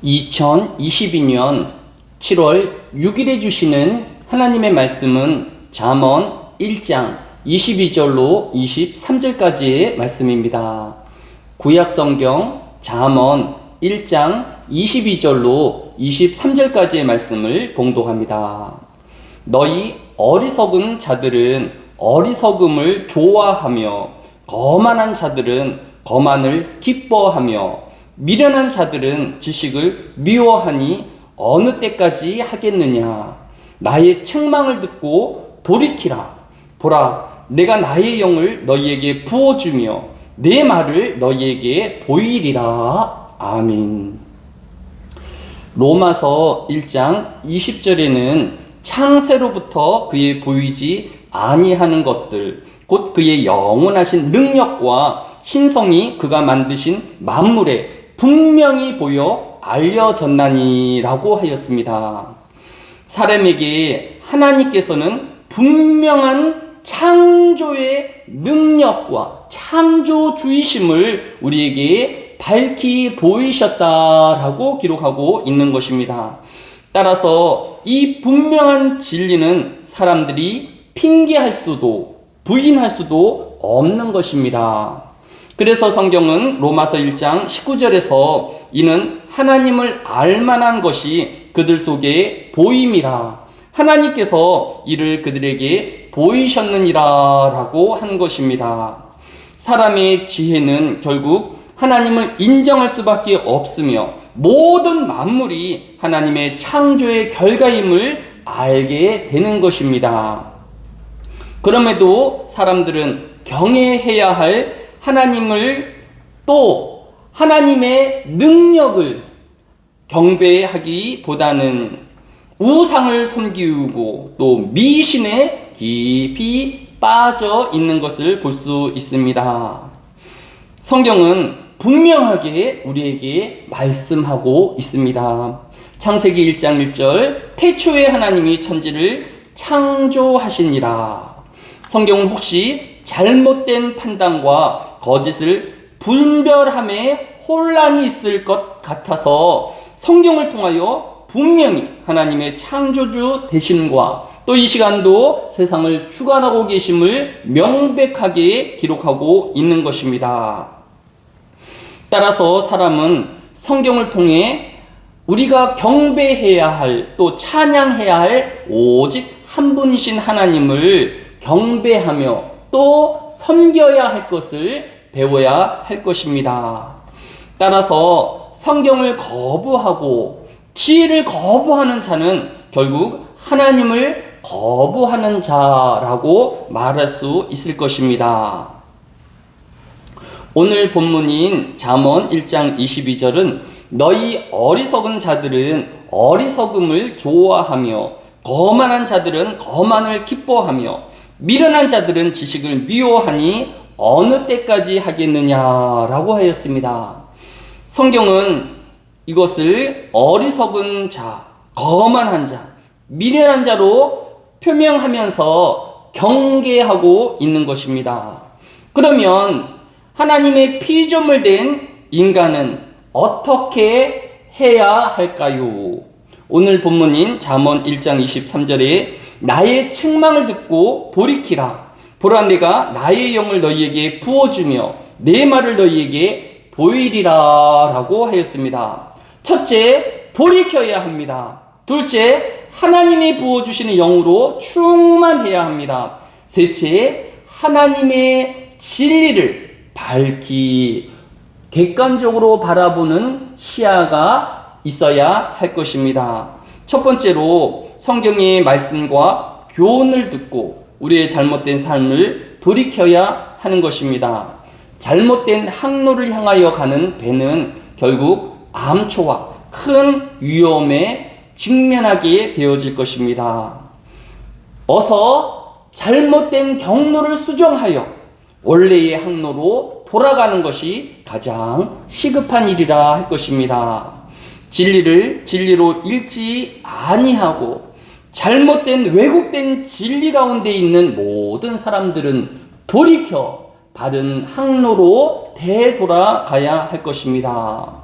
2022년 7월 6일에 주시는 하나님의 말씀은 잠언 1장 22절로 23절까지의 말씀입니다. 구약성경 잠언 1장 22절로 23절까지의 말씀을 봉독합니다. 너희 어리석은 자들은 어리석음을 좋아하며 거만한 자들은 거만을 기뻐하며 미련한 자들은 지식을 미워하니 어느 때까지 하겠느냐. 나의 책망을 듣고 돌이키라. 보라, 내가 나의 영을 너희에게 부어주며 내 말을 너희에게 보이리라. 아멘. 로마서 1장 20절에는 창세로부터 그의 보이지 아니하는 것들, 곧 그의 영원하신 능력과 신성이 그가 만드신 만물에 분명히 보여 알려졌나니라고 하였습니다. 사람에게 하나님께서는 분명한 창조의 능력과 창조주의심을 우리에게 밝히 보이셨다라고 기록하고 있는 것입니다. 따라서 이 분명한 진리는 사람들이 핑계할 수도 부인할 수도 없는 것입니다. 그래서 성경은 로마서 1장 19절에서 이는 하나님을 알만한 것이 그들 속에 보임이라, 하나님께서 이를 그들에게 보이셨느니라 라고 한 것입니다. 사람의 지혜는 결국 하나님을 인정할 수밖에 없으며 모든 만물이 하나님의 창조의 결과임을 알게 되는 것입니다. 그럼에도 사람들은 경외해야 할 하나님을 또 하나님의 능력을 경배하기보다는 우상을 섬기고 또 미신에 깊이 빠져 있는 것을 볼 수 있습니다. 성경은 분명하게 우리에게 말씀하고 있습니다. 창세기 1장 1절 태초에 하나님이 천지를 창조하시니라. 성경은 혹시 잘못된 판단과 거짓을 분별함에 혼란이 있을 것 같아서 성경을 통하여 분명히 하나님의 창조주 되심과 또 이 시간도 세상을 주관하고 계심을 명백하게 기록하고 있는 것입니다. 따라서 사람은 성경을 통해 우리가 경배해야 할, 또 찬양해야 할 오직 한 분이신 하나님을 경배하며 또 섬겨야 할 것을 배워야 할 것입니다. 따라서 성경을 거부하고 지혜를 거부하는 자는 결국 하나님을 거부하는 자라고 말할 수 있을 것입니다. 오늘 본문인 잠언 1장 22절은 너희 어리석은 자들은 어리석음을 좋아하며 거만한 자들은 거만을 기뻐하며 미련한 자들은 지식을 미워하니 어느 때까지 하겠느냐라고 하였습니다. 성경은 이것을 어리석은 자, 거만한 자, 미련한 자로 표명하면서 경계하고 있는 것입니다. 그러면 하나님의 피조물 된 인간은 어떻게 해야 할까요? 오늘 본문인 잠언 1장 23절에 나의 책망을 듣고 돌이키라. 보라, 내가 나의 영을 너희에게 부어주며 내 말을 너희에게 보이리라 라고 하였습니다. 첫째, 돌이켜야 합니다. 둘째, 하나님이 부어주시는 영으로 충만해야 합니다. 셋째, 하나님의 진리를 밝히 객관적으로 바라보는 시야가 있어야 할 것입니다. 첫 번째로 성경의 말씀과 교훈을 듣고 우리의 잘못된 삶을 돌이켜야 하는 것입니다. 잘못된 항로를 향하여 가는 배는 결국 암초와 큰 위험에 직면하게 되어질 것입니다. 어서 잘못된 경로를 수정하여 원래의 항로로 돌아가는 것이 가장 시급한 일이라 할 것입니다. 진리를 진리로 읽지 아니하고 잘못된 왜곡된 진리 가운데 있는 모든 사람들은 돌이켜 바른 항로로 되돌아가야 할 것입니다.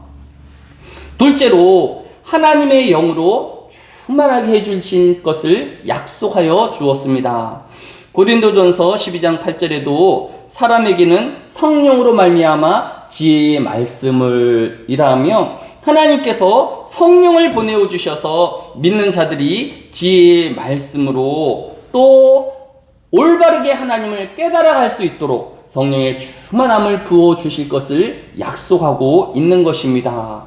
둘째로 하나님의 영으로 충만하게 해주신 것을 약속하여 주었습니다. 고린도전서 12장 8절에도 사람에게는 성령으로 말미암아 지혜의 말씀을 이라하며 하나님께서 성령을 보내어 주셔서 믿는 자들이 지혜의 말씀으로 또 올바르게 하나님을 깨달아갈 수 있도록 성령의 충만함을 부어 주실 것을 약속하고 있는 것입니다.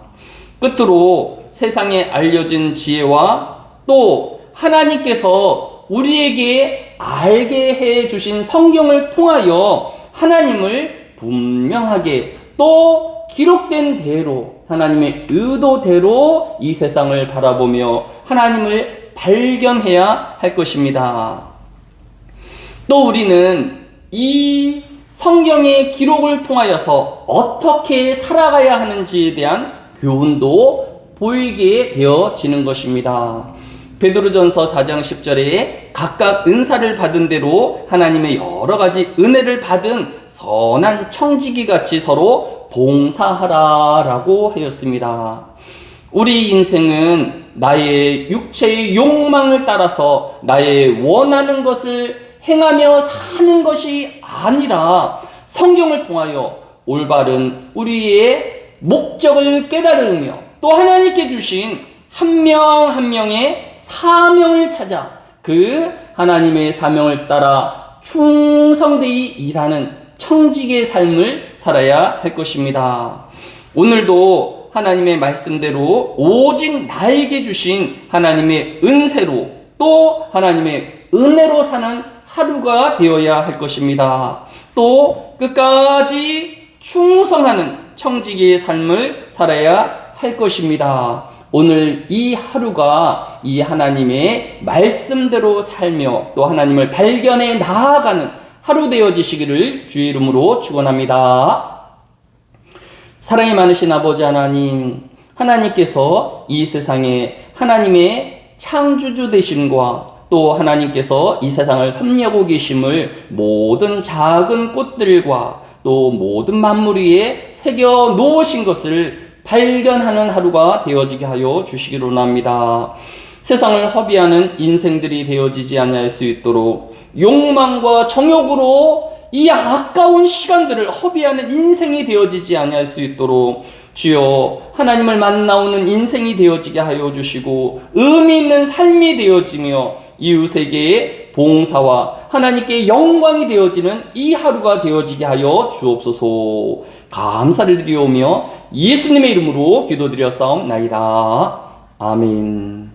끝으로 세상에 알려진 지혜와 또 하나님께서 우리에게 알게 해 주신 성경을 통하여 하나님을 분명하게 또 기록된 대로 하나님의 의도대로 이 세상을 바라보며 하나님을 발견해야 할 것입니다. 또 우리는 이 성경의 기록을 통하여서 어떻게 살아가야 하는지에 대한 교훈도 보이게 되어지는 것입니다. 베드로전서 4장 10절에 각각 은사를 받은 대로 하나님의 여러 가지 은혜를 받은 선한 청지기 같이 서로 봉사하라라고 하였습니다. 우리 인생은 나의 육체의 욕망을 따라서 나의 원하는 것을 행하며 사는 것이 아니라 성경을 통하여 올바른 우리의 목적을 깨달으며 또 하나님께 주신 한 명 한 명의 사명을 찾아 그 하나님의 사명을 따라 충성되이 일하는 청지기의 삶을 살아야 할 것입니다. 오늘도 하나님의 말씀대로 오직 나에게 주신 하나님의 은혜로 또 하나님의 은혜로 사는 하루가 되어야 할 것입니다. 또 끝까지 충성하는 청지기의 삶을 살아야 할 것입니다. 오늘 이 하루가 이 하나님의 말씀대로 살며 또 하나님을 발견해 나아가는 하루 되어지시기를 주의 이름으로 축원합니다. 사랑이 많으신 아버지 하나님, 하나님께서 이 세상에 하나님의 창조주 되심과 또 하나님께서 이 세상을 섭리하고 계심을 모든 작은 꽃들과 또 모든 만물 위에 새겨 놓으신 것을 발견하는 하루가 되어지게 하여 주시기로 합니다. 세상을 허비하는 인생들이 되어지지 아니할 수 있도록 욕망과 정욕으로 이 아까운 시간들을 허비하는 인생이 되어지지 아니할 수 있도록 주여 하나님을 만나오는 인생이 되어지게 하여 주시고 의미 있는 삶이 되어지며 이웃에게 봉사와 하나님께 영광이 되어지는 이 하루가 되어지게 하여 주옵소서. 감사를 드리오며 예수님의 이름으로 기도드렸사옵나이다. 아멘.